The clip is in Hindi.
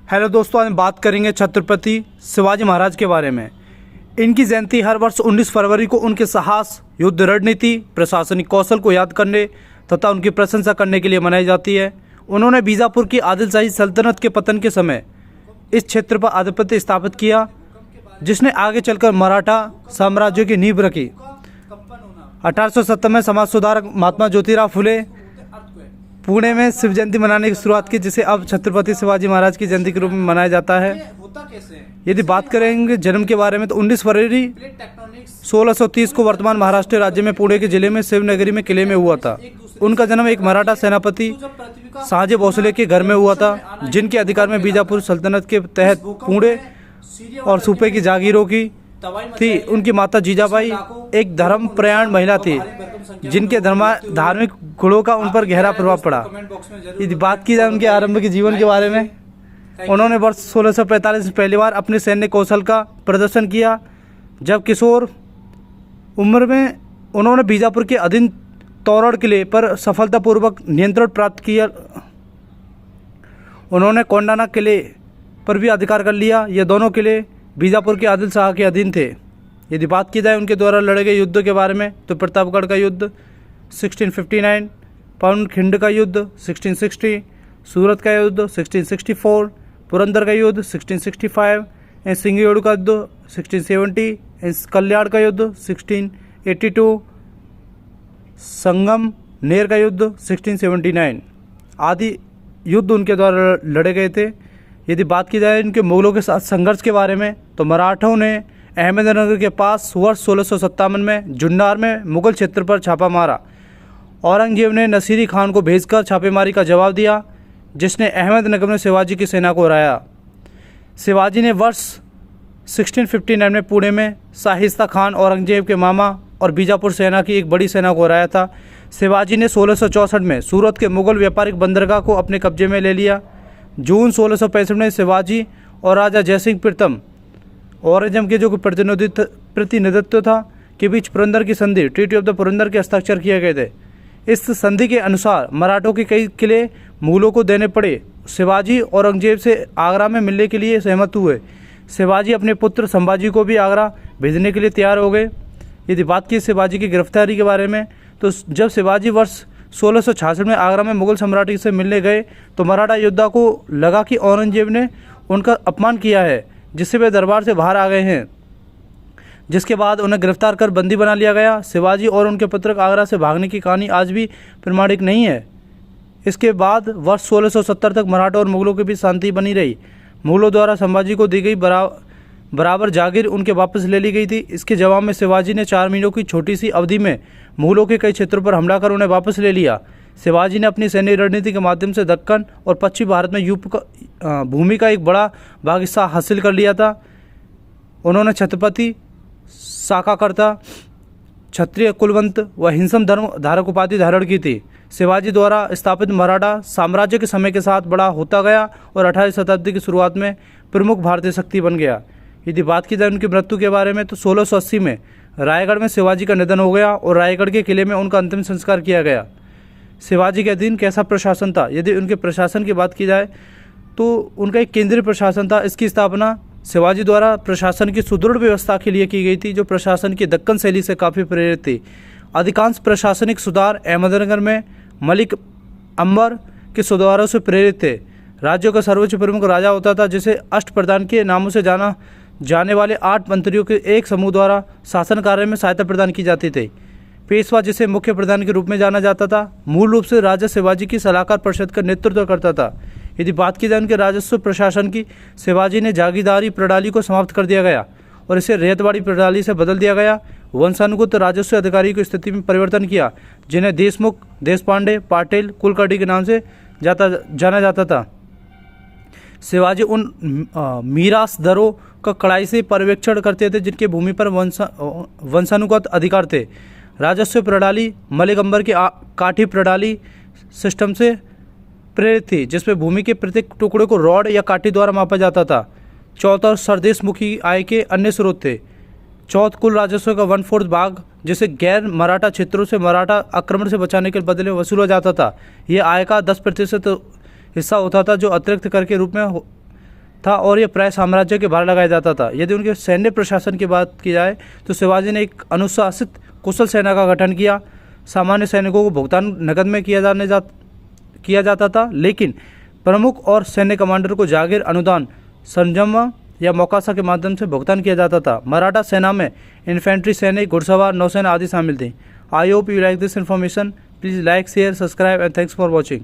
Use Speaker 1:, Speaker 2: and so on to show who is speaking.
Speaker 1: हेलो दोस्तों, आज हम बात करेंगे छत्रपति शिवाजी महाराज के बारे में। इनकी जयंती हर वर्ष 19 फरवरी को उनके साहस, युद्ध रणनीति, प्रशासनिक कौशल को याद करने तथा उनकी प्रशंसा करने के लिए मनाई जाती है। उन्होंने बीजापुर की आदिलशाही सल्तनत के पतन के समय इस क्षेत्र पर आधिपत्य स्थापित किया, जिसने आगे चलकर मराठा साम्राज्य की नींव रखी। 1870 में समाज सुधारक महात्मा ज्योतिराव फुले पुणे में शिव जयंती मनाने की शुरुआत की, जिसे अब छत्रपति शिवाजी महाराज की जयंती के रूप में मनाया जाता है। यदि बात करेंगे जन्म के बारे में, तो 19 फरवरी 1630 को वर्तमान महाराष्ट्र राज्य में पुणे के जिले में शिवनगरी में किले में हुआ था। उनका जन्म एक मराठा सेनापति शाहजी भोसले के घर में हुआ था, जिनके अधिकार में बीजापुर सल्तनत के तहत पुणे और सूबे की जागीरों की थी। उनकी माता जीजाबाई एक धर्म प्रयाण महिला थी, जिनके धार्मिक गुणों का उन पर गहरा प्रभाव पड़ा। यदि बात की जाए उनके आरंभ के जीवन के बारे में, उन्होंने वर्ष 1645 में पहली बार अपने सैन्य कौशल का प्रदर्शन किया। जब किशोर उम्र में उन्होंने बीजापुर के अधीन तोरण किले पर सफलतापूर्वक नियंत्रण प्राप्त किया। उन्होंने कोंडाना किले पर भी अधिकार कर लिया। ये दोनों किले बीजापुर के आदिल शाह के अधीन थे। यदि बात की जाए उनके द्वारा लड़े गए युद्ध के बारे में, तो प्रतापगढ़ का युद्ध 1659, पाउनखिंड का युद्ध 1660, सूरत का युद्ध 1664, पुरंदर का युद्ध 1665, सिंगीयोड़ का युद्ध 1670, कल्याण का युद्ध 1682, संगम नेर का युद्ध 1679 आदि युद्ध उनके द्वारा लड़े गए थे। यदि बात की जाए इनके मुगलों के साथ संघर्ष के बारे में, तो मराठों ने अहमदनगर के पास वर्ष 1657 में जुन्नार में मुगल क्षेत्र पर छापा मारा। औरंगजेब ने नसीरी खान को भेजकर छापेमारी का जवाब दिया, जिसने अहमदनगर में शिवाजी की सेना को हराया। शिवाजी ने वर्ष 1659 में पुणे में शाहिस्ता खान, औरंगजेब के मामा और बीजापुर सेना की एक बड़ी सेना को हराया था। शिवाजी ने 1664 में सूरत के मुगल व्यापारिक बंदरगाह को अपने कब्जे में ले लिया। जून 1665 में शिवाजी और राजा जयसिंह प्रथम, औरंगजेब के जो प्रतिनिधित्व था, के बीच पुरंदर की संधि, ट्रीटी ऑफ द पुरंदर के हस्ताक्षर किए गए थे। इस संधि के अनुसार मराठों के कई किले मुगलों को देने पड़े। शिवाजी औरंगजेब से आगरा में मिलने के लिए सहमत हुए। शिवाजी अपने पुत्र संभाजी को भी आगरा भेजने के लिए तैयार हो गए। यदि बात की शिवाजी की गिरफ्तारी के बारे में, तो जब शिवाजी वर्ष 1666 में आगरा में मुगल सम्राट से मिलने गए, तो मराठा योद्धा को लगा कि औरंगजेब ने उनका अपमान किया है, जिससे वे दरबार से बाहर आ गए हैं, जिसके बाद उन्हें गिरफ्तार कर बंदी बना लिया गया। शिवाजी और उनके पुत्र आगरा से भागने की कहानी आज भी प्रमाणिक नहीं है। इसके बाद वर्ष 1670 तक मराठा और मुगलों के बीच शांति बनी रही। मुगलों द्वारा संभाजी को दी गई बराबर जागीर उनके वापस ले ली गई थी। इसके जवाब में शिवाजी ने 4 महीनों की छोटी सी अवधि में मुगलों के कई क्षेत्रों पर हमला कर उन्हें वापस ले लिया। शिवाजी ने अपनी सैन्य रणनीति के माध्यम से दक्कन और पश्चिमी भारत में भूमि का एक बड़ा भाग हिस्सा हासिल कर लिया था। उन्होंने छत्रपति, शाखाकर्ता, क्षत्रिय, कुलवंत व हिंसम धर्म धारक उपाधि धारण की थी। शिवाजी द्वारा स्थापित मराठा साम्राज्य के समय के साथ बड़ा होता गया और 18वीं शताब्दी की शुरुआत में प्रमुख भारतीय शक्ति बन गया। यदि बात की जाए उनकी मृत्यु के बारे में, तो 1680 में रायगढ़ में शिवाजी का निधन हो गया और रायगढ़ के किले में उनका अंतिम संस्कार किया गया। शिवाजी के अधीन कैसा प्रशासन था? यदि उनके प्रशासन की बात की जाए, तो उनका एक केंद्रीय प्रशासन था। इसकी स्थापना शिवाजी द्वारा प्रशासन की सुदृढ़ व्यवस्था के लिए की गई थी, जो प्रशासन की दक्कन शैली से काफ़ी प्रेरित थी। अधिकांश प्रशासनिक सुधार अहमदनगर में मलिक अंबर के सुधारों से प्रेरित थे। राज्यों का सर्वोच्च प्रमुख राजा होता था, जिसे अष्टप्रधान के नामों से जाने वाले 8 मंत्रियों के एक समूह द्वारा शासन कार्य में सहायता प्रदान की जाती थी। पेशवा, जिसे मुख्य प्रधान के रूप में जाना जाता था, मूल रूप से राजा शिवाजी की सलाहकार परिषद का नेतृत्व करता था। यदि बात की जाए उनके राजस्व प्रशासन की, शिवाजी ने जागीरदारी प्रणाली को समाप्त कर दिया गया और इसे रैयतवाड़ी प्रणाली से बदल दिया गया। वंशानुगत राजस्व अधिकारी की स्थिति में परिवर्तन किया, जिन्हें देशमुख, देशपांडे, पाटिल, कुलकर्णी के नाम से जाना जाता था। शिवाजी उन मीरासदारों का कड़ाई से पर्यवेक्षण करते थे जिनके भूमि पर वंशानुगत अधिकार थे। राजस्व प्रणाली मलिक अंबर की काठी प्रणाली सिस्टम से प्रेरित थी, जिसमें भूमि के प्रत्येक टुकड़े को रॉड या काठी द्वारा मापा जाता था। चौथा सरदेशमुखी आय के अन्य स्रोत थे। चौथ कुल राजस्व का 1/4 भाग, जिसे गैर मराठा क्षेत्रों से मराठा आक्रमण से बचाने के बदले में वसूला जाता था। यह आय का 10% हिस्सा होता था, जो अतिरिक्त कर के रूप में था और ये प्राय साम्राज्य के बाहर लगाया जाता था। यदि उनके सैन्य प्रशासन की बात की जाए तो शिवाजी ने एक अनुशासित कुशल सेना का गठन किया। सामान्य सैनिकों को भुगतान नकद में किया जाता था, लेकिन प्रमुख और सैन्य कमांडर को जागीर, अनुदान, संजम या मौकासा के माध्यम से भुगतान किया जाता था। मराठा सेना में इन्फेंट्री सैनिक, घुड़सवार, नौसेना आदि शामिल थे। I hope you like this information. Please like, share, subscribe and thanks for watching.